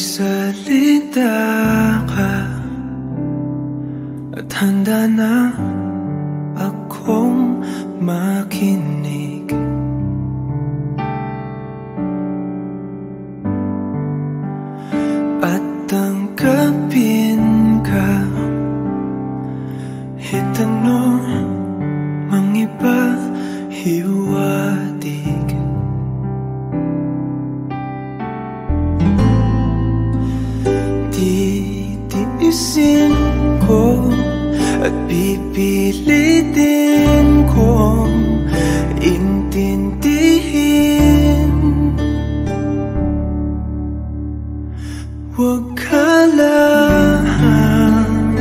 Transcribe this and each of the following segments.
Magsalita ka at handa na akong makinig. At tanggapin ka, itanong mang iba hiwatig. Titiisin ko at pipilitin kong intindihin. Huwag ka lang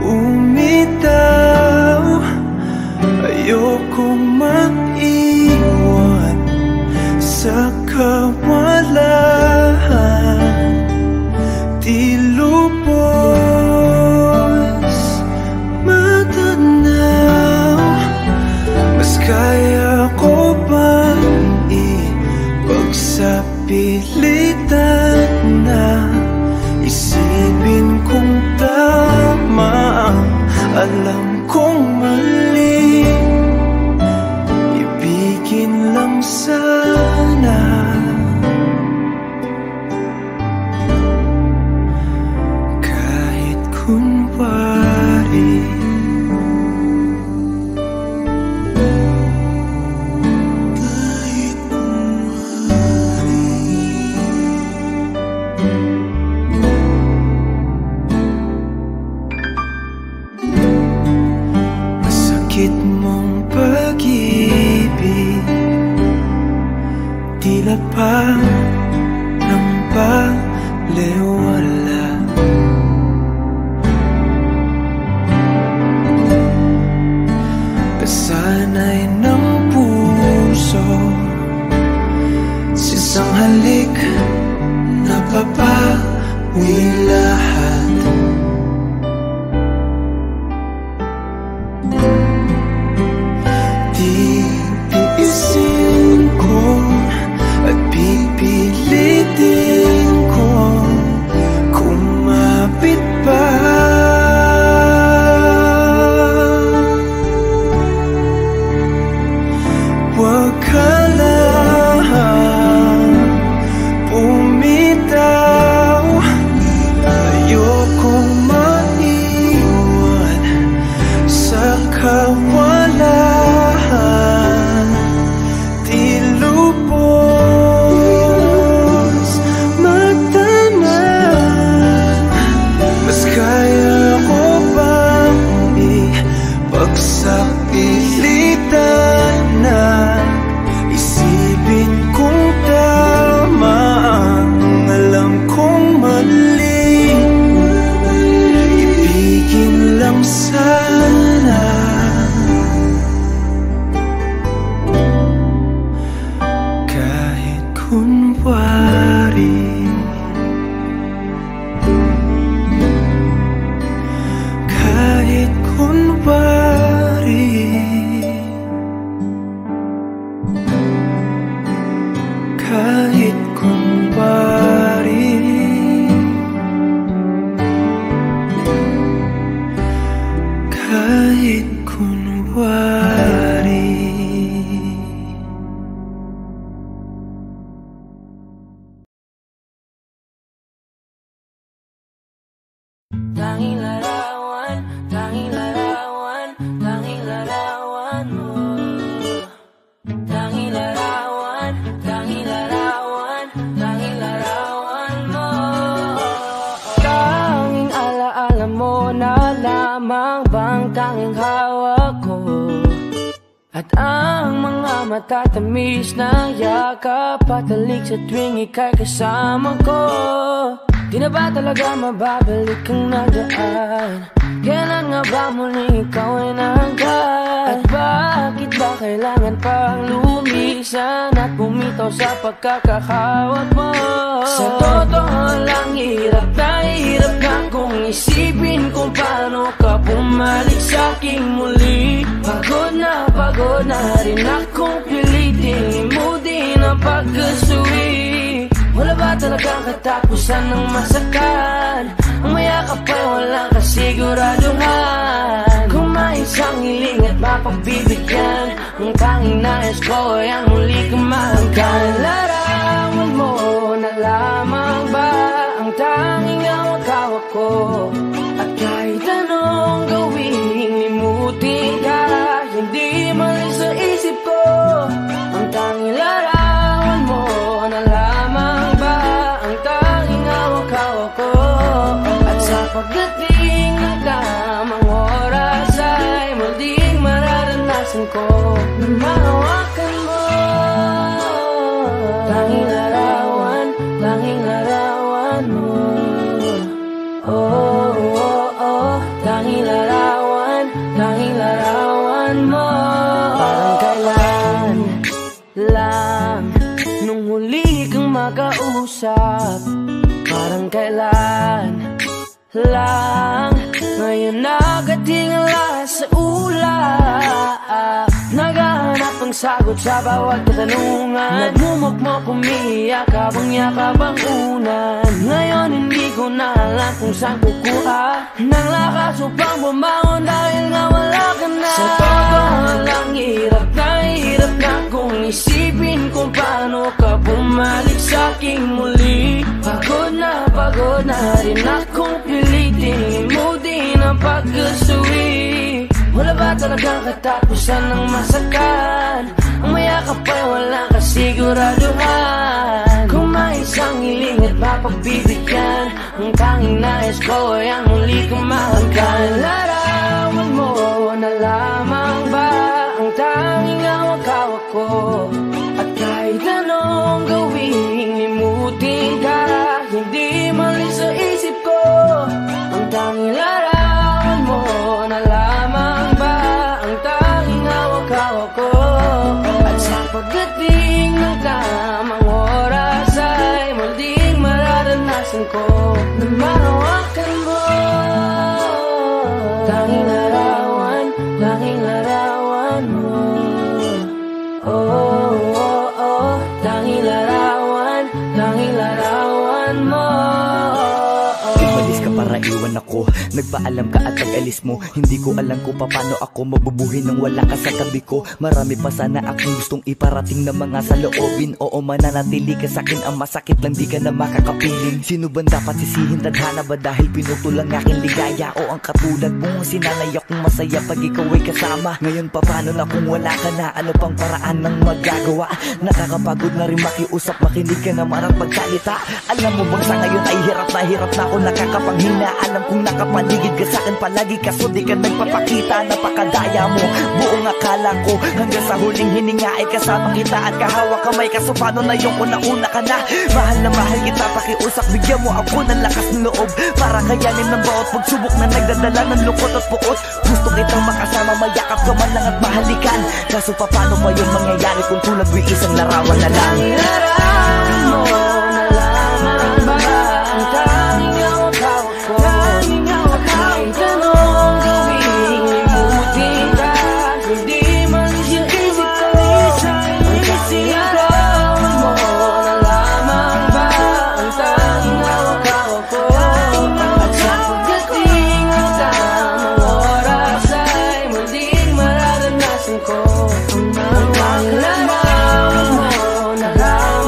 bumitaw, ayokong maiwan sa kawalan. Di lubos matanaw, mas kaya ko bang ipagsapilitan na isipin kong tama ang alam kong mali. Ibigin lang sana kahit kunwari. Masakit mong pag-ibig, tila pa ng balewala. Kasanay ng puso sa isang halik, napapawi lahat. Titiisin ko at pipilitin ko kumapit pa. Huwag ka lang bumitaw, ayokong maiwan sa kawalan. Di lubos matanaw, mas kaya ko bang ipagsapilitan na isipin kong tama ang alam kong mali. Ibigin lang sana kahit kunwari. Kahit kunwari. Kahit kunwari. Kahit kunwari. Tanging larawan, tanging larawan, tanging larawan mo. Tanging larawan, tanging larawan, tanging larawan mo. Tanging alaala mo na lamang bang tanging hawak ko, at ang mga matatamis na yakap patalik sa tuwing ika'y kasama ko. Di na ba talaga mababalik ang nagaan? Kailan nga ba muli ikaw ay nanggat? At bakit ba kailangan pang lumisan at bumitaw sa pagkakahawak mo? Sa totoo lang, hirap na kung isipin kung paano ka bumalik sa'king muli. Pagod na rin akong pilitin, limutin ang pagkasuwi. Wala ba talagang katapusan ng masakan. Ang mayakap ay walang kasiguraduhan. Kung may isang hiling at mapagbibigyan, ang tanging nais ko ay ang muli kang mahanggan. Larawan mo na lamang ba ang tanging hawak-hawak ko? At kahit anong gawin, limutin ka, hindi malis sa isip ko. Ang tanging larawan mo na lamang ba ang tanging hawak-hawak ko? At sa pagdating ng tamang oras ay muling mararanasan ko na mahawakan mo. Tanging larawan mo. Oh, oh, oh, tanging larawan mo. Parang kailan lang nung huli kang makausap. Parang kailan lang ngayon nakatingala sa ulap. Naghahanap ang sagot sa bawat katanungan. Nagmumukmok, umiiyak habang yakap ang unan. Ngayon hindi ko na alam kung saan kukuha ng lakas upang bumangon dahil nga wala ka na. Sa totoo lang, hirap na kung isipin kung paano ka bumalik sa aking muli. Pagod na rin akong pilitin mo din ang pagkasuwi. Wala ba talagang katapusan ng masakan? Ang mayakap ay walang kasiguraduhan. Kung may isang hiling at mapagbibigyan, ang tanging nais ko ay ang muli kang mahanggan. Larawan mo na lamang ba ang tanging hawak-hawak ko? At kahit anong gawin, limutin ka, hindi malis sa isip ko. Ang tanging larawan mo na lamang ba ang tanging hawak-hawak ko? At sa pagdating ng tamang oras ay muling mararanasan ko na mahawakan mo. Tanging larawan mo. Oh, oh, oh, tanging larawan mo. Umalis ka para iwan ako, nagpaalam ka at pag-alis mo. Hindi ko alam kung paano ako mabubuhay nang wala ka sa tabi ko. Marami pa sana akong gustong iparating na mga saloobin. Oo, mananatili ka sa'kin, ang masakit lang di ka na makakapiling. Sino ba dapat sisihin, tadhana ba dahil pinutol ang aking ligaya? O ang katulad mong sinanay akong masaya pag ikaw ay kasama. Ngayon pa paano na kung wala ka na? Ano pang paraan ng magagawa? Nakakapagod na rin makiusap, makinig ka naman at magsalita. Alam mo bang sa ngayon ay hirap na ako nakakapanghina. Alam kong nakapaligid ka sa'kin palagi, kaso di ka nagpapakita. Napakadaya mo, buong akala ko hanggang sa huling hininga ay kasama kita at kahawak kamay. Kaso paano na yung una-una ka na? Mahal na mahal kita, pakiusap, bigyan mo ako ng lakas ng loob para kayanin ng bawat pagsubok na nagdadala ng lungkot at puot. Gusto kitang makasama, mayakap ka man lang at mahalikan. Kaso paano pa yung mangyayari kung tulad mo isang larawan na lang? Larawan mo na lamang ba ang tanging hawak-hawak ko? Kahit anong gawin, limutin ka, hindi malis yung isip ko. Ang tanging larawan mo na lamang ba ang tanging hawak-hawak ko? At sa pagdating ng tamang oras ay muling mararanasan ko ang tanging larawan mo na lamang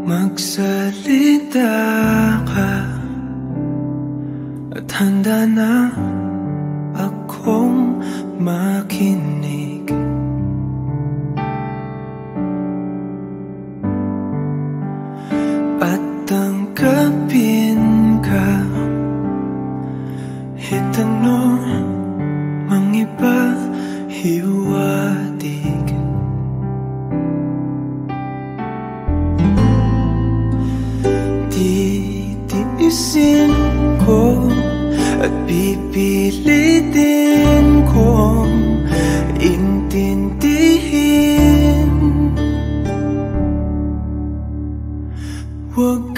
magsalita ka at handa na akong makinig. At tanggapin ka, itanong mang iba hiwatig. Titiisin ko at pipilitin kong intindihin. Huwag